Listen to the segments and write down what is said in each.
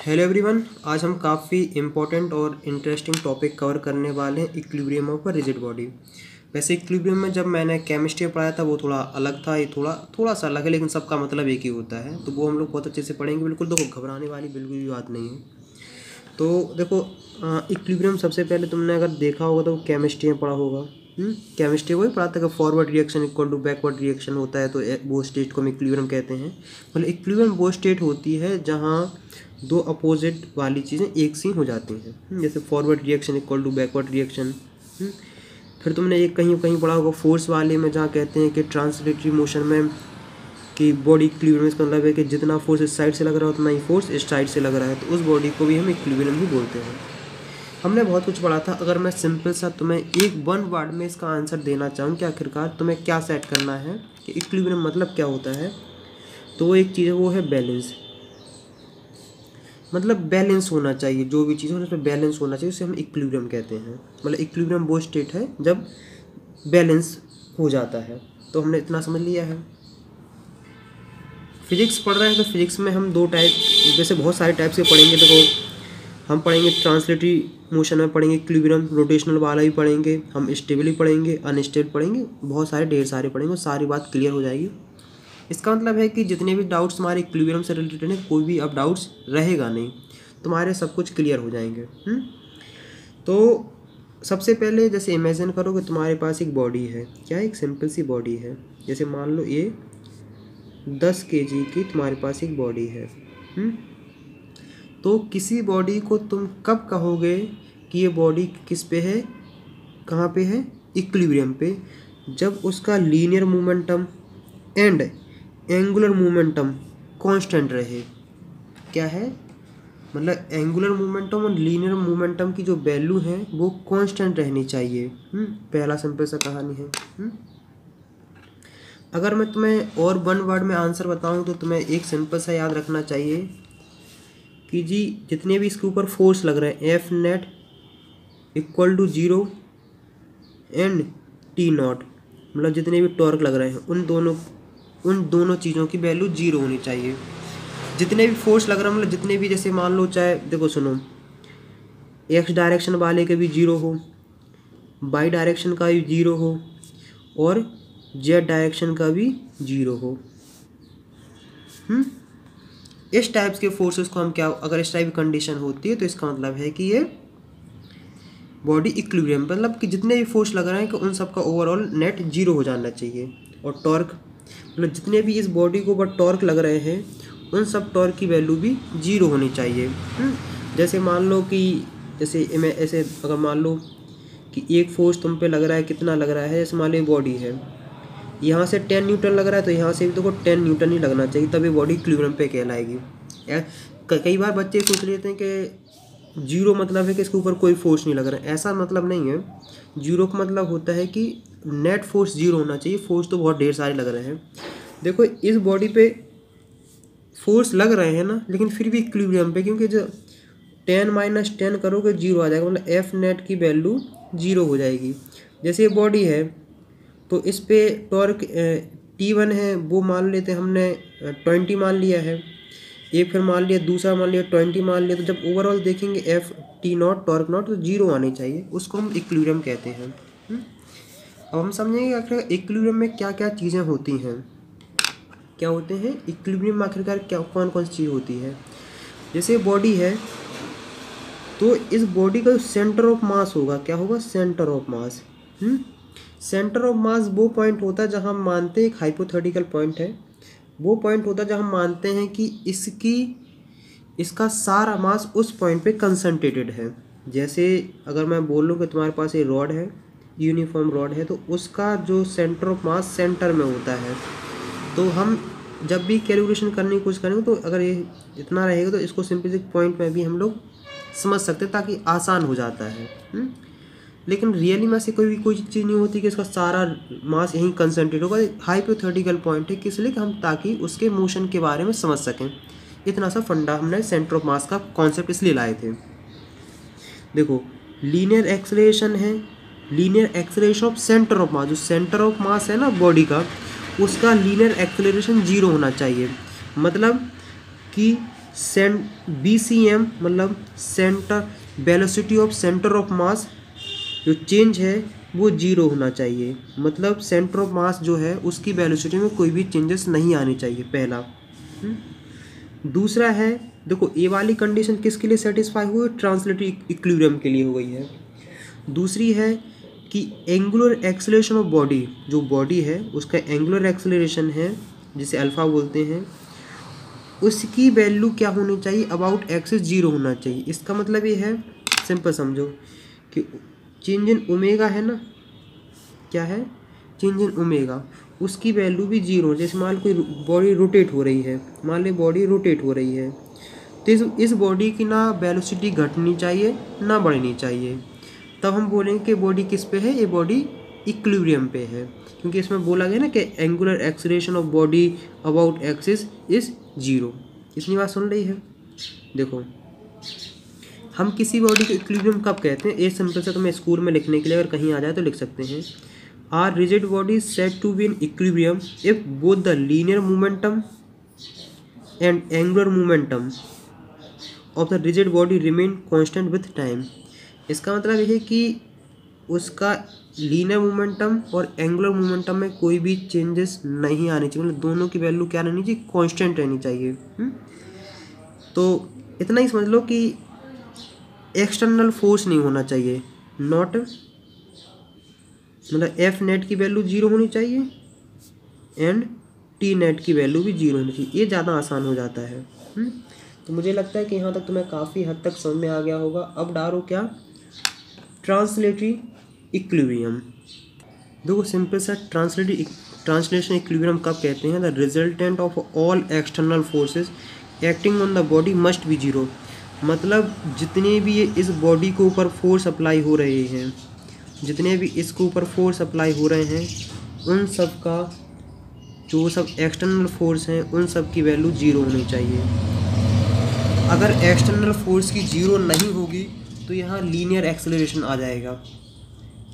Hello everyone, आज हम काफ़ी इम्पोर्टेंट और इंटरेस्टिंग टॉपिक कवर करने वाले हैं equilibrium of a rigid body. वैसे इक्विलिब्रियम में जब मैंने केमिस्ट्री पढ़ाया था वो थोड़ा अलग था, ये थोड़ा सा अलग है, लेकिन सबका मतलब एक ही होता है। तो वो हम लोग बहुत अच्छे से पढ़ेंगे। बिल्कुल देखो, घबराने वाली बिल्कुल भी बात नहीं है। तो देखो, इक्विलिब्रियम सबसे पहले तुमने अगर देखा होगा तो केमिस्ट्री में पढ़ा होगा। केमिस्ट्री वही पढ़ा था कि forward reaction equal to backward reaction होता है, तो वो स्टेट को हम इक्विलिब्रियम कहते हैं। मतलब इक्विलिब्रियम वो स्टेट होती है जहाँ दो अपोजिट वाली चीज़ें एक सी हो जाती हैं। जैसे forward reaction equal to backward reaction. फिर तुमने एक कहीं कहीं पढ़ा होगा फोर्स वाले में, जहाँ कहते हैं कि ट्रांसलेटरी मोशन में कि बॉडी इक्विलिब्रियम, इसका मतलब है कि जितना फोर्स इस साइड से लग रहा है उतना ही फोर्स इस साइड से लग रहा है, तो उस बॉडी को भी हम इक्विलिब्रियम ही बोलते हैं। हमने बहुत कुछ पढ़ा था। अगर मैं सिंपल सा तुम्हें एक वन वर्ड में इसका आंसर देना चाहूँ कि आखिरकार तुम्हें क्या सेट करना है कि इक्विलिब्रियम मतलब क्या होता है, तो वो एक चीज़ है, वो है बैलेंस। मतलब बैलेंस होना चाहिए, जो भी चीज़ हो उसमें बैलेंस होना चाहिए, उसे हम इक्विलिब्रियम कहते हैं। मतलब इक्विलिब्रियम वो स्टेट है जब बैलेंस हो जाता है। तो हमने इतना समझ लिया है। फिजिक्स पढ़ रहे हैं तो फिजिक्स में हम दो टाइप, जैसे बहुत सारे टाइप से पढ़ेंगे। देखो, हम पढ़ेंगे ट्रांसलेटरी मोशन में पढ़ेंगे इक्विलिब्रियम, रोटेशनल वाला भी पढ़ेंगे, हम स्टेबल पढ़ेंगे, अनस्टेबल पढ़ेंगे, बहुत सारे ढेर सारे पढ़ेंगे, सारी बात क्लियर हो जाएगी। इसका मतलब है कि जितने भी डाउट्स तुम्हारे इक्विलिब्रियम से रिलेटेड हैं, कोई भी अब डाउट्स रहेगा नहीं, तुम्हारे सब कुछ क्लियर हो जाएंगे। तो सबसे पहले जैसे इमेजिन करो कि तुम्हारे पास एक बॉडी है। क्या एक सिंपल सी बॉडी है। जैसे मान लो ये 10 kg की तुम्हारे पास एक बॉडी है। तो किसी बॉडी को तुम कब कहोगे कि ये बॉडी किस पे है, कहाँ पे है, इक्विलिब्रियम पे, जब उसका linear momentum and angular momentum constant रहे। क्या है, मतलब एंगुलर मोमेंटम और लीनियर मोमेंटम की जो वैल्यू है वो कांस्टेंट रहनी चाहिए। पहला सिंपल सा कहानी है। अगर मैं तुम्हें और वन वर्ड में आंसर बताऊं तो तुम्हें एक सिंपल सा याद रखना चाहिए कि जी जितने भी इसके ऊपर फोर्स लग रहे हैं, F net equal to 0 and t naught, मतलब जितने भी टॉर्क लग रहे हैं उन दोनों चीज़ों की वैल्यू 0 होनी चाहिए। जितने भी फोर्स लग रहा है, मतलब जितने भी, जैसे मान लो, चाहे देखो सुनो, एक्स डायरेक्शन वाले के भी 0 हो, वाई डायरेक्शन का भी 0 हो, और जेड डायरेक्शन का भी 0 हो। इस टाइप्स के फोर्सेस को हम क्या, अगर इस टाइप की कंडीशन होती है तो इसका मतलब है कि ये बॉडी इक्विलिब्रियम, मतलब कि जितने भी फोर्स लग रहे हैं कि उन सब का ओवरऑल नेट 0 हो जाना चाहिए। और टॉर्क, मतलब जितने भी इस बॉडी के ऊपर टॉर्क लग रहे हैं उन सब टॉर्क की वैल्यू भी 0 होनी चाहिए। जैसे मान लो कि ऐसे अगर मान लो कि एक फोर्स तुम पे लग रहा है, कितना लग रहा है, जैसे मान लो बॉडी है, यहाँ से 10 न्यूटन लग रहा है, तो यहाँ से भी देखो 10 न्यूटन ही लगना चाहिए, तभी बॉडी इक्विलिब्रियम पे कहलाएगी। कई बार बच्चे सोच लेते हैं कि 0 मतलब है कि इसके ऊपर कोई फोर्स नहीं लग रहा है। ऐसा मतलब नहीं है। 0 का मतलब होता है कि नेट फोर्स 0 होना चाहिए। फोर्स तो बहुत ढेर सारे लग रहे हैं। देखो, इस बॉडी पे फोर्स लग रहे हैं ना, लेकिन फिर भी इक्विलिब्रियम पे, क्योंकि जो 10 - 10 करोगे 0 आ जाएगा, मतलब एफ नेट की वैल्यू 0 हो जाएगी। जैसे ये बॉडी है तो इस पे टॉर्क T1 है, वो मान लेते हैं हमने 20 मान लिया है। एक फिर मान लिया, दूसरा मान लिया 20 मान लिया, तो जब ओवरऑल देखेंगे F T not torque not तो 0 आनी चाहिए, उसको हम इक्विलिब्रियम कहते हैं। अब हम समझेंगे आखिर इक्विलिब्रियम में क्या क्या चीज़ें होती हैं, क्या होते हैं इक्विलिब्रियम में, आखिरकार क्या कौन कौन सी चीज़ होती है। जैसे बॉडी है तो इस बॉडी का जो सेंटर ऑफ मास होगा, क्या होगा, centre of mass. Centre of mass वो पॉइंट होता है जहाँ हम मानते हैं, एक हाइपोथेटिकल पॉइंट है, वो पॉइंट होता है जहाँ हम मानते हैं कि इसका सारा मास उस पॉइंट पे कंसंट्रेटेड है। जैसे अगर मैं बोल लूँ कि तुम्हारे पास ये रॉड है, यूनिफॉर्म रॉड है, तो उसका जो सेंटर ऑफ मास सेंटर में होता है। तो हम जब भी कैलकुलेशन करने की कोशिश करेंगे तो अगर ये इतना रहेगा तो इसको सिंपल पॉइंट में भी हम लोग समझ सकते हैं, ताकि आसान हो जाता है। लेकिन रियली में से कोई चीज़ नहीं होती कि इसका सारा मास यहीं कंसंट्रेट होगा। हाइपोथेटिकल पॉइंट है, किस लिए कि हम ताकि उसके मोशन के बारे में समझ सकें। इतना सा फंडा हमने सेंटर ऑफ मास का कॉन्सेप्ट इसलिए लाए थे। देखो, लीनियर एक्सेलरेशन है, linear acceleration of centre of mass, जो सेंटर ऑफ मास है ना बॉडी का, उसका लीनियर एक्सेलरेशन 0 होना चाहिए। मतलब कि BCM मतलब centre velocity of centre of mass जो चेंज है वो जीरो होना चाहिए, मतलब सेंटर ऑफ मास जो है उसकी वेलोसिटी में कोई भी चेंजेस नहीं आनी चाहिए, पहला। दूसरा है, देखो ए वाली कंडीशन किसके लिए सेटिस्फाई हुई, ट्रांसलेटरी इक्विलिब्रियम के लिए हो गई है। दूसरी है कि एंगुलर एक्सेलरेशन ऑफ बॉडी, जो बॉडी है उसका एंगुलर एक्सेलरेशन है जिसे अल्फा बोलते हैं, उसकी वैल्यू क्या होनी चाहिए, अबाउट एक्सिस जीरो होना चाहिए। इसका मतलब ये है, सिंपल समझो कि चेंज इन ओमेगा है ना, क्या है, चेंज इन ओमेगा, उसकी वैल्यू भी जीरो। जैसे मान लो कोई बॉडी रोटेट हो रही है, मान लो बॉडी रोटेट हो रही है, तो इस बॉडी की ना वेलोसिटी घटनी चाहिए ना बढ़नी चाहिए, तब हम बोलेंगे कि बॉडी किस पे है, ये बॉडी इक्विलिब्रियम पे है, क्योंकि इसमें बोला गया ना कि angular acceleration of body about axis is zero. इतनी बात सुन रही है। देखो हम किसी बॉडी को इक्विलिब्रियम कब कहते हैं, ये सिंपल से तुम्हें स्कूल में लिखने के लिए अगर कहीं आ जाए तो लिख सकते हैं, a rigid body is said to be in equilibrium if both the linear momentum and angular momentum of the rigid body remain constant with time. इसका मतलब ये है कि उसका लीनियर मोमेंटम और एंगुलर मोमेंटम में कोई भी चेंजेस नहीं आने चाहिए, मतलब दोनों की वैल्यू क्या रहनी चाहिए, कांस्टेंट रहनी चाहिए। तो इतना ही समझ लो कि एक्सटर्नल फोर्स नहीं होना चाहिए, नॉट मतलब एफ नेट की वैल्यू जीरो होनी चाहिए एंड टी नेट की वैल्यू भी जीरो होनी चाहिए, ये ज़्यादा आसान हो जाता है। तो मुझे लगता है कि यहाँ तक तुम्हें काफ़ी हद तक समझ में आ गया होगा। अब डालो क्या, ट्रांसलेटरी इक्विलिब्रियम। देखो सिंपल सा ट्रांसलेशन इक्विलिब्रियम कब कहते हैं, the resultant of all external forces acting on the body must be zero, मतलब जितने भी ये इस बॉडी के ऊपर फोर्स अप्लाई हो रहे हैं, जितने भी इसके ऊपर फोर्स अप्लाई हो रहे हैं, उन सब का जो सब एक्सटर्नल फोर्स हैं उन सब की वैल्यू जीरो होनी चाहिए। अगर एक्सटर्नल फोर्स की जीरो नहीं होगी तो यहाँ लीनियर एक्सेलरेशन आ जाएगा।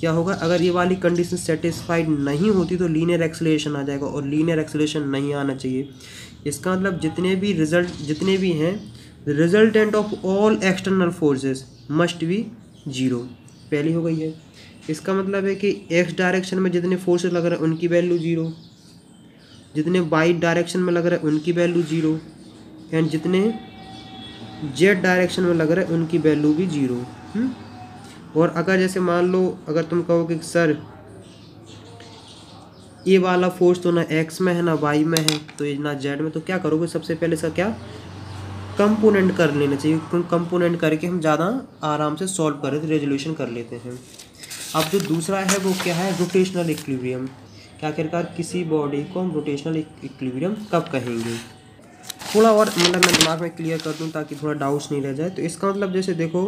क्या होगा, अगर ये वाली कंडीशन सेटिस्फाइड नहीं होती तो लीनियर एक्सेलरेशन आ जाएगा, और लीनियर एक्सेलरेशन नहीं आना चाहिए। इसका मतलब जितने भी हैं resultant of all external forces must be zero, पहली हो गई है। इसका मतलब है कि एक्स डायरेक्शन में जितने फोर्सेस लग रहे हैं उनकी वैल्यू जीरो, जितने वाई डायरेक्शन में लग रहे हैं उनकी वैल्यू जीरो, एंड जितने जेड डायरेक्शन में लग रहे हैं उनकी वैल्यू भी जीरो। और अगर जैसे मान लो अगर तुम कहो कि सर ये वाला फोर्स तो ना एक्स में है ना वाई में है तो ये ना जेड में, तो क्या करोगे, सबसे पहले इसका क्या कंपोनेंट कर लेना चाहिए, कंपोनेंट करके हम ज़्यादा आराम से सॉल्व कर लेते, रेजोल्यूशन कर लेते हैं। अब जो दूसरा है वो क्या है, रोटेशनल इक्विलिब्रियम। क्या आखिरकार किसी बॉडी को हम रोटेशनल इक्विलिब्रियम कब कहेंगे, थोड़ा और मतलब मैं दिमाग में क्लियर कर दूं ताकि थोड़ा डाउट्स नहीं रह जाए। तो इसका मतलब जैसे देखो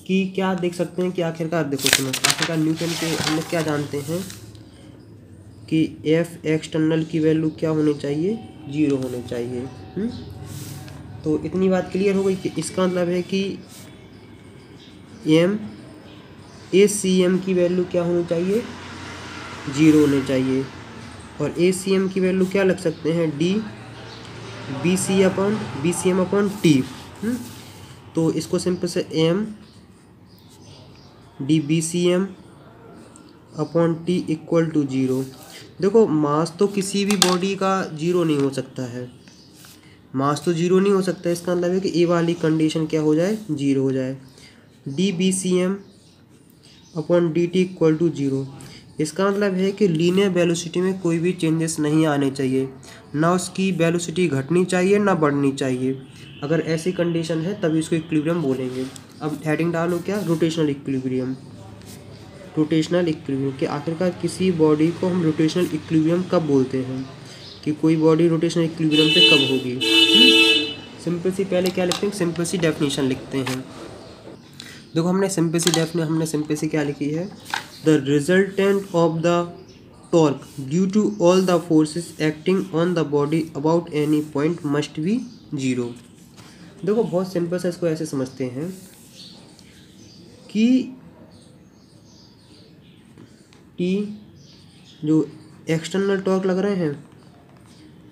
कि क्या देख सकते हैं कि आखिरकार देखो सुनो, आखिरकार न्यूटन के हम लोग क्या जानते हैं कि एफ एक्सटर्नल की वैल्यू क्या होनी चाहिए, जीरो होनी चाहिए। तो इतनी बात क्लियर हो गई कि इसका मतलब है कि एम ए सी एम की वैल्यू क्या होनी चाहिए, जीरो होनी चाहिए, और ए सी एम की वैल्यू क्या लग सकते हैं, d b c m upon t. तो इसको सिंपल से m d b c m upon t equal to zero. देखो मास तो किसी भी बॉडी का जीरो नहीं हो सकता है, मास तो जीरो नहीं हो सकता है। इसका मतलब है कि ए वाली कंडीशन क्या हो जाए, जीरो हो जाए, d b c m upon d t equal to zero. इसका मतलब है कि लीनियर वेलोसिटी में कोई भी चेंजेस नहीं आने चाहिए, ना उसकी वेलोसिटी घटनी चाहिए ना बढ़नी चाहिए। अगर ऐसी कंडीशन है तभी इसको इक्विलिब्रियम बोलेंगे। अब हेडिंग डालो क्या, रोटेशनल इक्विलिब्रियम। रोटेशनल इक्विलिब्रियम कि आखिरकार किसी बॉडी को हम रोटेशनल इक्विलिब्रियम कब बोलते हैं, कि कोई बॉडी रोटेशनल इक्विलिब्रियम पे कब होगी। सिंपल सी पहले क्या लिखते हैं, सिंपल सी डेफिनेशन लिखते हैं। देखो हमने सिंपल सी क्या लिखी है, the resultant of the torque due to all the forces acting on the body about any point must be zero. देखो बहुत सिंपल सा इसको ऐसे समझते हैं कि टी जो एक्सटर्नल टॉर्क लग रहे हैं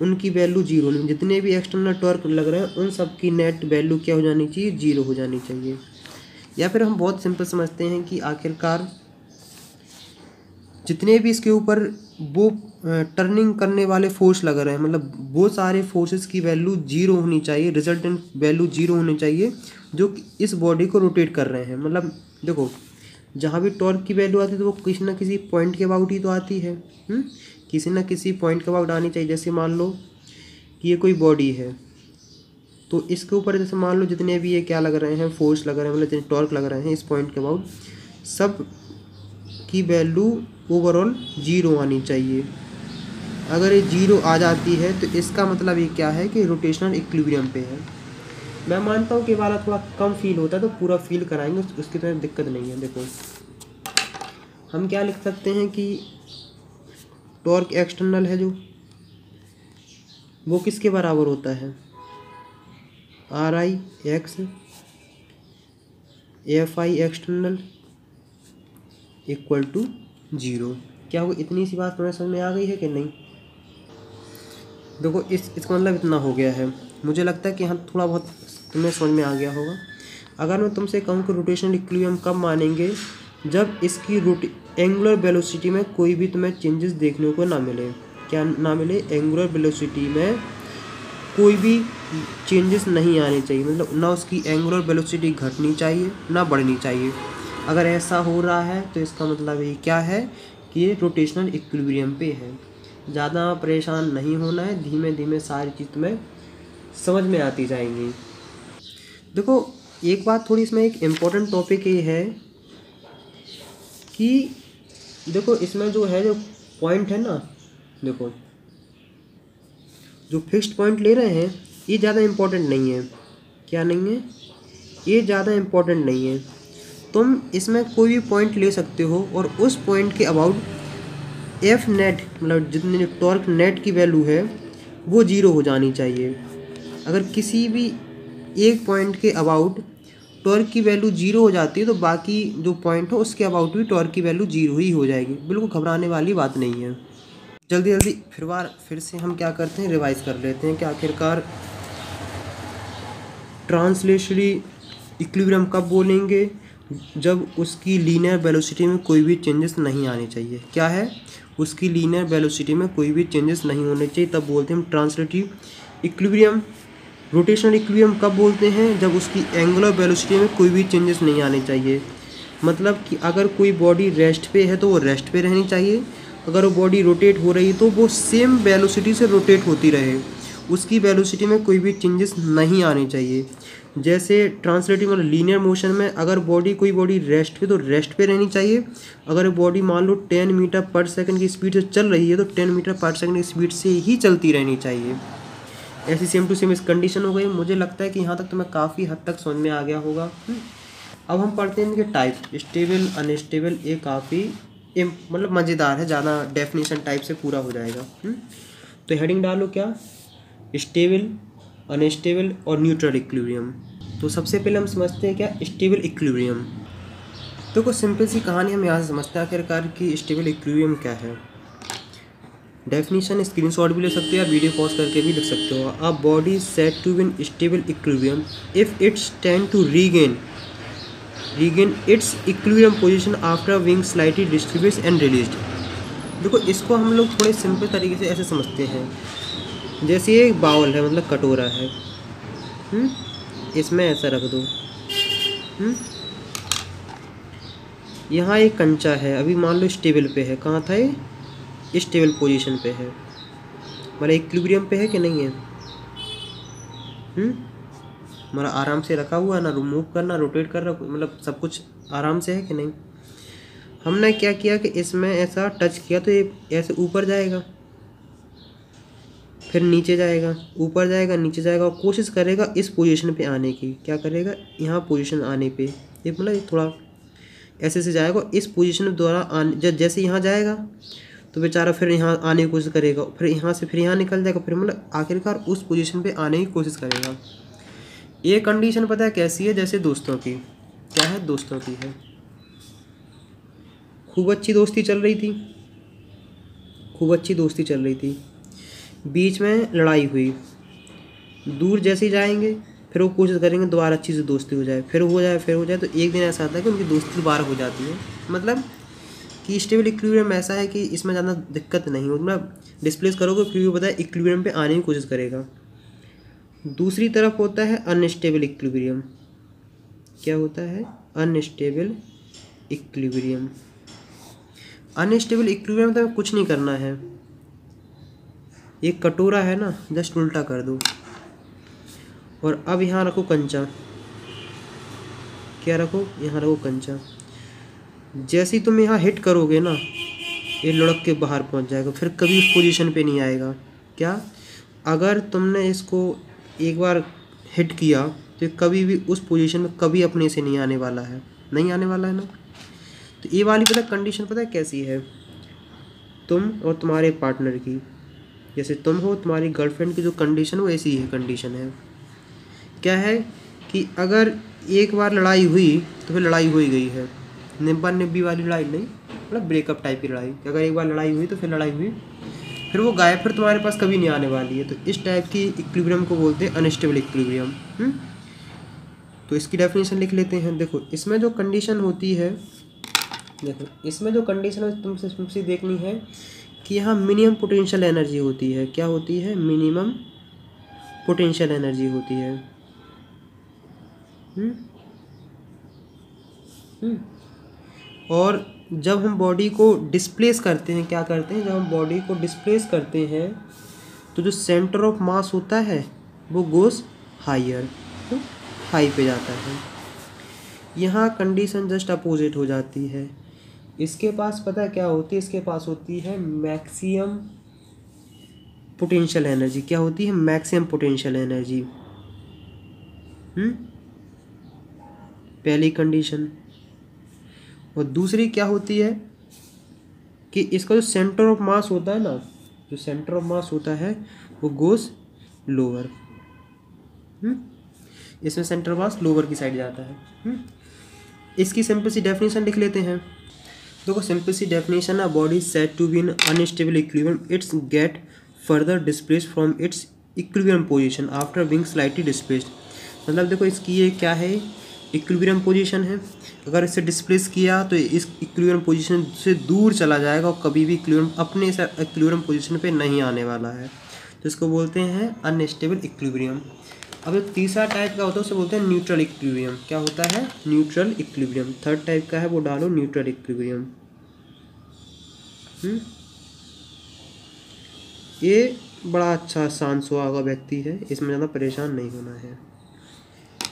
उनकी वैल्यू जीरो नहीं, जितने भी एक्सटर्नल टॉर्क लग रहे हैं उन सब की नेट वैल्यू क्या हो जानी चाहिए, जीरो हो जानी चाहिए। या फिर हम बहुत सिंपल समझते हैं कि आखिरकार जितने भी इसके ऊपर वो टर्निंग करने वाले फोर्स लग रहे हैं, मतलब वो सारे फोर्सेस की वैल्यू जीरो होनी चाहिए, रिजल्टेंट वैल्यू जीरो होनी चाहिए जो इस बॉडी को रोटेट कर रहे हैं। मतलब देखो, जहाँ भी टॉर्क की वैल्यू आती है तो वो किसी ना किसी पॉइंट के अबाउट ही तो आती है, किसी ना किसी पॉइंट के अबाउट आनी चाहिए। जैसे मान लो कि ये कोई बॉडी है, तो इसके ऊपर जैसे मान लो जितने भी ये क्या लग रहे हैं, फोर्स लग रहे हैं, मतलब जितने टॉर्क लग रहे हैं इस पॉइंट के अबाउट, सब की वैल्यू ओवरऑल जीरो आनी चाहिए। अगर ये जीरो आ जाती है तो इसका मतलब ये क्या है कि रोटेशनल इक्विलिब्रियम पे है। मैं मानता हूँ कि वाला थोड़ा कम फील होता है तो पूरा फील कराएंगे, उसकी तो दिक्कत नहीं है। देखो हम क्या लिख सकते हैं कि टॉर्क एक्सटर्नल है जो वो किसके बराबर होता है, r i x F i external equal to zero. क्या वो इतनी सी बात तुम्हें समझ में आ गई है कि नहीं? देखो इसका मतलब इतना हो गया है। मुझे लगता है कि हाँ थोड़ा बहुत तुम्हें समझ में आ गया होगा। अगर मैं तुमसे कहूँ कि रोटेशनल इक्विलिब्रियम कब मानेंगे, जब इसकी एंगुलर वेलोसिटी में कोई भी तुम्हें चेंजेस देखने को ना मिले। क्या ना मिले? एंगुलर वेलोसिटी में कोई भी चेंजेस नहीं आने चाहिए, मतलब ना उसकी एंगुलर वेलोसिटी घटनी चाहिए ना बढ़नी चाहिए। अगर ऐसा हो रहा है तो इसका मतलब ये क्या है कि ये रोटेशनल इक्विलिब्रियम पे है। ज़्यादा परेशान नहीं होना है, धीमे धीमे सारी चीज़ तुम्हें समझ में आती जाएंगी। देखो एक बात थोड़ी इसमें एक इम्पोर्टेंट टॉपिक ये है कि देखो इसमें जो है जो पॉइंट है ना, देखो जो फिक्स्ड पॉइंट ले रहे हैं ये ज़्यादा इम्पोर्टेंट नहीं है। क्या नहीं है? ये ज़्यादा इम्पोर्टेंट नहीं है। तुम इसमें कोई भी पॉइंट ले सकते हो और उस पॉइंट के अबाउट एफ नेट, मतलब जितनी टॉर्क नेट की वैल्यू है वो जीरो हो जानी चाहिए। अगर किसी भी एक पॉइंट के अबाउट टॉर्क की वैल्यू जीरो हो जाती है तो बाकी जो पॉइंट हो उसके अबाउट भी टॉर्क की वैल्यू जीरो ही हो जाएगी। बिल्कुल घबराने वाली बात नहीं है। जल्दी जल्दी फिर से हम क्या करते हैं, रिवाइज कर लेते हैं कि आखिरकार ट्रांसलेशनली इक्विलिब्रियम कब बोलेंगे, जब उसकी लीनियर वेलोसिटी में कोई भी चेंजेस नहीं आने चाहिए। क्या है? उसकी लीनियर वेलोसिटी में कोई भी चेंजेस नहीं होने चाहिए, तब बोलते हैं हम ट्रांसलेटिव इक्विलिब्रियम। रोटेशनल इक्विलिब्रियम कब बोलते हैं, जब उसकी एंगुलर वेलोसिटी में कोई भी चेंजेस नहीं आने चाहिए। मतलब कि अगर कोई बॉडी रेस्ट पे है तो वो रेस्ट पे रहनी चाहिए, अगर वो बॉडी रोटेट हो रही है तो वो सेम वेलोसिटी से रोटेट होती रहे, उसकी वेलोसिटी में कोई भी चेंजेस नहीं आने चाहिए। जैसे ट्रांसलेटिव मतलब लीनियर मोशन में अगर कोई बॉडी रेस्ट पे तो रेस्ट पे रहनी चाहिए। अगर बॉडी मान लो 10 मीटर पर सेकंड की स्पीड से चल रही है तो 10 मीटर पर सेकंड की स्पीड से ही चलती रहनी चाहिए। ऐसी सेम टू सेम इस कंडीशन हो गई। मुझे लगता है कि यहाँ तक तुम्हें काफ़ी हद तक समझ में आ गया होगा। अब हम पढ़ते हैं इनके टाइप, स्टेबल अनस्टेबल। ये काफ़ी मतलब मज़ेदार है, ज़्यादा डेफिनेशन टाइप से पूरा हो जाएगा। तो हेडिंग डालो क्या, स्टेबल अनस्टेबल और न्यूट्रल इक्विलिब्रियम। तो सबसे पहले हम समझते हैं क्या स्टेबल इक्विलिब्रियम। तो कुछ सिंपल सी कहानी हम यहाँ से समझते हैं आखिरकार कि स्टेबल इक्विलिब्रियम क्या है। डेफिनेशन स्क्रीनशॉट भी ले सकते हो या वीडियो पॉज करके भी लिख सकते हो। A body set to be in stable equilibrium if its tend to regain its equilibrium position after being slightly distributed and released. देखो इसको हम लोग थोड़े सिंपल तरीके से ऐसे समझते हैं, जैसे ये एक बाउल है, मतलब कटोरा है, इसमें ऐसा रख दो। यहाँ एक कंचा है, अभी मान लो स्टेबल पे है। कहाँ था ये? स्टेबल पोजीशन पे है, मतलब इक्विलिब्रियम पे है कि नहीं है? मतलब आराम से रखा हुआ है, ना मूव करना, रोटेट कर रहा, मतलब सब कुछ आराम से है कि नहीं। हमने क्या किया कि इसमें ऐसा टच किया तो ये ऐसे ऊपर जाएगा, फिर नीचे जाएगा, ऊपर जाएगा, नीचे जाएगा, और कोशिश करेगा इस पोजीशन पे आने की। क्या करेगा? यहाँ पोजीशन आने पे ये मतलब थोड़ा ऐसे से जाएगा, इस पोजीशन द्वारा जैसे यहाँ जाएगा तो बेचारा फिर यहाँ आने की कोशिश करेगा, फिर यहाँ से फिर यहाँ निकल जाएगा, फिर मतलब आखिरकार उस पोजीशन पे आने की कोशिश करेगा। ये कंडीशन पता है कैसी है? जैसे दोस्तों की। क्या है? दोस्तों की है। खूब अच्छी दोस्ती चल रही थी, बीच में लड़ाई हुई, दूर जैसे ही जाएंगे फिर वो कोशिश करेंगे दोबारा अच्छी से दोस्ती हो जाए, फिर हो जाए, फिर हो जाए, तो एक दिन ऐसा आता है कि उनकी दोस्ती दोबारा हो जाती है। मतलब कि स्टेबल इक्विलिब्रियम ऐसा है कि इसमें ज़्यादा दिक्कत नहीं हो, मतलब डिस्प्लेस करोगे फिर भी पता है इक्विलिब्रियम पे आने की कोशिश करेगा। दूसरी तरफ होता है अनस्टेबल इक्विलिब्रियम। क्या होता है? Unstable equilibrium. अनस्टेबल इक्विलिब्रियम मतलब कुछ नहीं करना है, एक कटोरा है ना, जस्ट उल्टा कर दो और अब यहाँ रखो कंचा। क्या रखो? यहाँ रखो कंचा। जैसे ही तुम यहाँ हिट करोगे ना, ये लुढ़क के बाहर पहुँच जाएगा, फिर कभी उस पोजीशन पे नहीं आएगा। क्या? अगर तुमने इसको एक बार हिट किया तो कभी भी उस पोजीशन में कभी अपने से नहीं आने वाला है, नहीं आने वाला है ना। तो ये वाली पता कंडीशन पता है कैसी है? तुम और तुम्हारे पार्टनर की, जैसे तुम हो तुम्हारी गर्लफ्रेंड की जो कंडीशन वो ऐसी ही कंडीशन है। क्या है कि अगर एक बार लड़ाई हुई तो फिर लड़ाई हो ही गई है, निब्बा निब्बी वाली लड़ाई नहीं, मतलब ब्रेकअप टाइप की लड़ाई। अगर एक बार लड़ाई हुई तो फिर लड़ाई हुई, फिर वो गायब, फिर तुम्हारे पास कभी नहीं आने वाली है। तो इस टाइप की इक्विलिब्रियम को बोलते हैं अनस्टेबल इक्विलिब्रियम। तो इसकी डेफिनेशन लिख लेते हैं। देखो इसमें जो कंडीशन होती है, देखो इसमें जो कंडीशन है तुमसे देखनी है कि यहाँ मिनिमम पोटेंशियल एनर्जी होती है। क्या होती है? मिनिमम पोटेंशियल एनर्जी होती है। और जब हम बॉडी को डिस्प्लेस करते हैं, क्या करते हैं? जब हम बॉडी को डिस्प्लेस करते हैं तो जो सेंटर ऑफ मास होता है वो गोस हायर, हाई पे जाता है। यहाँ कंडीशन जस्ट अपोजिट हो जाती है। इसके पास पता है क्या होती है? इसके पास होती है मैक्सिमम पोटेंशियल एनर्जी। क्या होती है? Maximum potential energy. पहली कंडीशन। और दूसरी क्या होती है कि इसका जो सेंटर ऑफ मास होता है ना, जो सेंटर ऑफ मास होता है वो गोस लोअर। इसमें सेंटर ऑफ मास लोअर की साइड जाता है। इसकी सिंपल सी डेफिनेशन लिख लेते हैं। देखो सिंपल सी डेफिनेशन है, body said to be in unstable equilibrium, its get further displaced from its equilibrium position after being slightly displaced. मतलब देखो इसकी ये क्या है? इक्विलिब्रियम पोजीशन है। अगर इसे डिस्प्लेस किया तो इस इक्विलिब्रियम पोजीशन से दूर चला जाएगा और कभी भी अपने इक्विलिब्रियम पोजीशन पे नहीं आने वाला है। तो इसको बोलते हैं अनस्टेबल इक्विलिब्रियम। अब एक तीसरा टाइप का होता है, उसे बोलते हैं न्यूट्रल इक्विलिब्रियम। क्या होता है? Neutral equilibrium. थर्ड टाइप का है वो डालो न्यूट्रल इक्विलिब्रियम। ये बड़ा अच्छा शांत स्वभाव का व्यक्ति है, इसमें ज़्यादा परेशान नहीं होना है।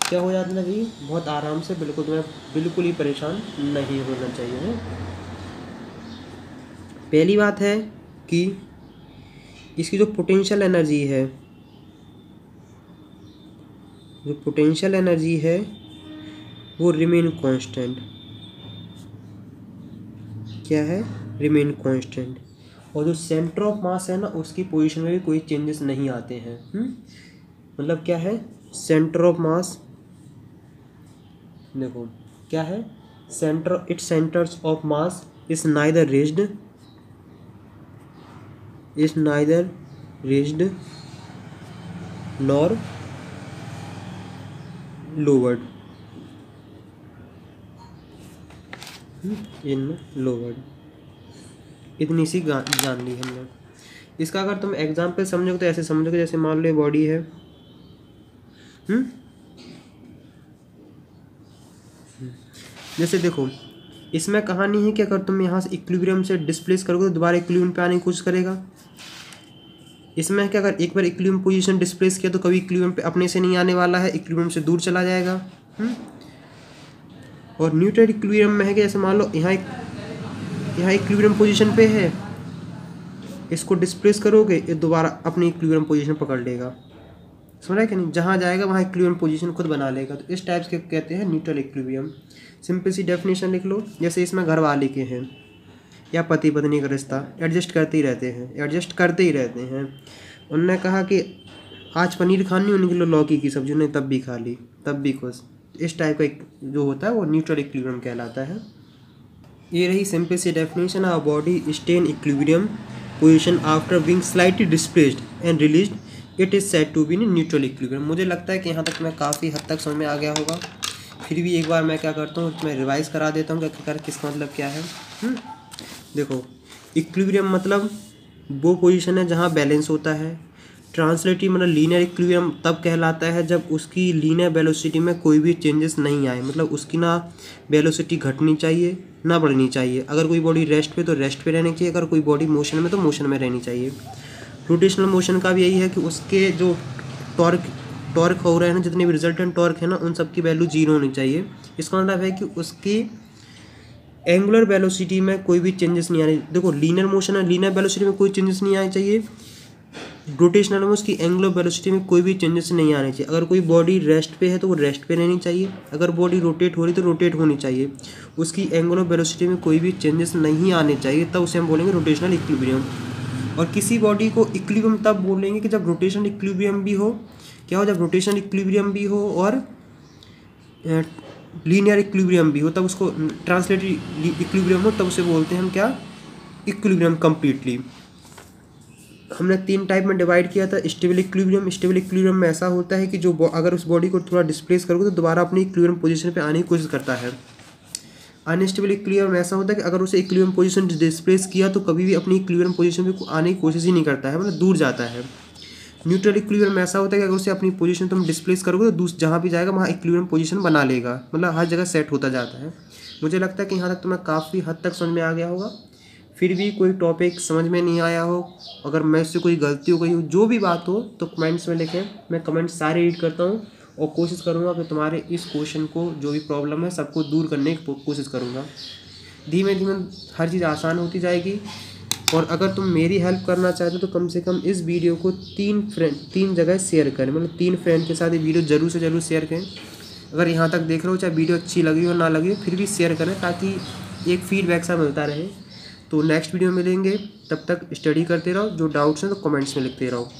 क्या हो जाता है भाई? बहुत आराम से, बिल्कुल तुम्हें बिल्कुल ही परेशान नहीं होना चाहिए। पहली बात है कि इसकी जो पोटेंशियल एनर्जी है, जो पोटेंशियल एनर्जी है वो रिमेन कांस्टेंट। क्या है? Remain constant. और जो सेंटर ऑफ मास है ना, उसकी पोजीशन में भी कोई चेंजेस नहीं आते हैं। मतलब क्या है? सेंटर ऑफ मास, देखो क्या है? Centre, it's centres of mass is neither raised, nor lowered in lowered. इतनी सी जान ली हमने। इसका अगर तुम एग्जाम्पल समझोगे तो ऐसे समझोगे जैसे मान लो बॉडी है, जैसे देखो इसमें कहानी है कि अगर तुम यहाँ से इक्विलिब्रियम से डिस्प्लेस करोगे तो दोबारा इक्विलिब्रियम पे आने की कोशिश करेगा। इसमें क्या, अगर एक बार इक्विलिब्रियम पोजीशन डिस्प्लेस किया तो कभी इक्विलिब्रियम पे अपने से नहीं आने वाला है, इक्विलिब्रियम से दूर चला जाएगा। और न्यूट्रल इक्विलिब्रियम में है कि जैसे मान लो यहाँ इक्विलिब्रियम पोजीशन पे है, इसको डिस्प्लेस करोगे ये दोबारा अपनी इक्विलिब्रियम पोजीशन पकड़ लेगा। समझ रहा है कि नहीं? जहाँ जाएगा वहाँ इक्विलिब्रियम पोजीशन खुद बना लेगा। तो इस टाइप के कहते हैं न्यूट्रल इक्विलिब्रियम। सिंपल सी डेफिनेशन लिख लो। जैसे इसमें घर वाले के हैं या पति पत्नी का रिश्ता, एडजस्ट करते ही रहते हैं। उनने कहा कि आज पनीर खानी, उनके लिए लौकी की सब्जी, उन्हें तब भी खा ली, तब भी खुश। इस टाइप का जो होता है वो न्यूट्रल इक्विलिब्रियम कहलाता है। ये रही सिंपल सी definition. Our body stay in equilibrium position after being slightly displaced and released, it is said to be in neutral equilibrium. मुझे लगता है कि यहाँ तक मैं काफ़ी हद तक समझ में आ गया होगा। फिर भी एक बार मैं क्या करता हूँ, मैं रिवाइज करा देता हूँ कि किसका मतलब क्या है। देखो, इक्विलिब्रियम मतलब वो पोजीशन है जहाँ बैलेंस होता है। ट्रांसलेटिव मतलब लीनियर इक्विलिब्रियम तब कहलाता है जब उसकी लीनियर वेलोसिटी में कोई भी चेंजेस नहीं आए, मतलब उसकी ना वेलोसिटी घटनी चाहिए ना बढ़नी चाहिए। अगर कोई बॉडी रेस्ट पे तो रेस्ट पे रहनी चाहिए, अगर कोई बॉडी मोशन में तो मोशन में रहनी चाहिए। रोटेशनल मोशन का भी यही है कि उसके जो टॉर्क हो रहे हैं ना, जितने भी रिजल्टेंट टॉर्क है ना, उन सब की वैल्यू 0 होनी चाहिए। इसका मतलब है कि उसकी एंगुलर वेलोसिटी में कोई भी चेंजेस नहीं आने। देखो, लीनियर मोशन है, लीनियर वेलोसिटी में कोई चेंजेस नहीं आने चाहिए। रोटेशनल में उसकी एंगुलर वेलोसिटी में कोई भी चेंजेस नहीं आने चाहिए। अगर कोई बॉडी रेस्ट पे है तो वो रेस्ट पे रहनी चाहिए, अगर बॉडी रोटेट हो रही तो रोटेट होनी चाहिए। उसकी एंगुलर वेलोसिटी में कोई भी चेंजेस नहीं आने चाहिए, तब उसे हम बोलेंगे रोटेशनल इक्विलिब्रियम। और किसी बॉडी को इक्विलिब्रियम तब बोलेंगे कि जब रोटेशनल इक्विलिब्रियम भी हो, क्या हो, जब रोटेशनल इक्विलिब्रियम भी हो और लीनियर इक्विलिब्रियम भी हो, तब उसको ट्रांसलेटिव इक्विलिब्रियम हो, तब उसे बोलते हैं हम क्या, इक्विलिब्रियम कम्प्लीटली। हमने 3 टाइप में डिवाइड किया था। स्टेबल इक्विलिब्रियम, स्टेबल इक्विलिब्रियम में ऐसा होता है कि जो अगर उस बॉडी को थोड़ा डिस्प्लेस करोगे तो दोबारा अपनी इक्विलिब्रियम पोजीशन पे आने की कोशिश करता है। अनस्टेबल इक्विलिब्रियम में ऐसा होता है कि अगर उसे इक्विलिब्रियम पोजीशन डिस्प्लेस किया तो कभी भी अपनी इक्विलिब्रियम पोजीशन पे आने की कोशिश ही नहीं करता है, मतलब दूर जाता है। न्यूट्रल इक्विलिब्रियम में ऐसा होता है कि अगर उसे अपनी पोजीशन तुम डिस्प्लेस करोगे तो जहाँ भी जाएगा वहाँ इक्विलिब्रियम पोजीशन बना लेगा, मतलब हर जगह सेट होता जाता है। मुझे लगता है कि यहाँ तक तुम्हें काफ़ी हद तक समझ में आ गया होगा। फिर भी कोई टॉपिक समझ में नहीं आया हो, अगर मैं इससे कोई गलती हो गई हो, जो भी बात हो, तो कमेंट्स में लिखें। मैं कमेंट्स सारे रीड करता हूँ और कोशिश करूँगा कि तुम्हारे इस क्वेश्चन को, जो भी प्रॉब्लम है, सबको दूर करने की कोशिश करूँगा। धीमे धीमे हर चीज़ आसान होती जाएगी। और अगर तुम मेरी हेल्प करना चाहते हो तो कम से कम इस वीडियो को 3 जगह शेयर करें, मतलब 3 फ्रेंड के साथ ये वीडियो ज़रूर से ज़रूर शेयर करें। अगर यहाँ तक देख रहे हो, चाहे वीडियो अच्छी लगी हो ना लगी हो, फिर भी शेयर करें ताकि एक फीडबैक सा मिलता रहे। तो नेक्स्ट वीडियो में मिलेंगे, तब तक स्टडी करते रहो। जो डाउट्स हैं तो कमेंट्स में लिखते रहो।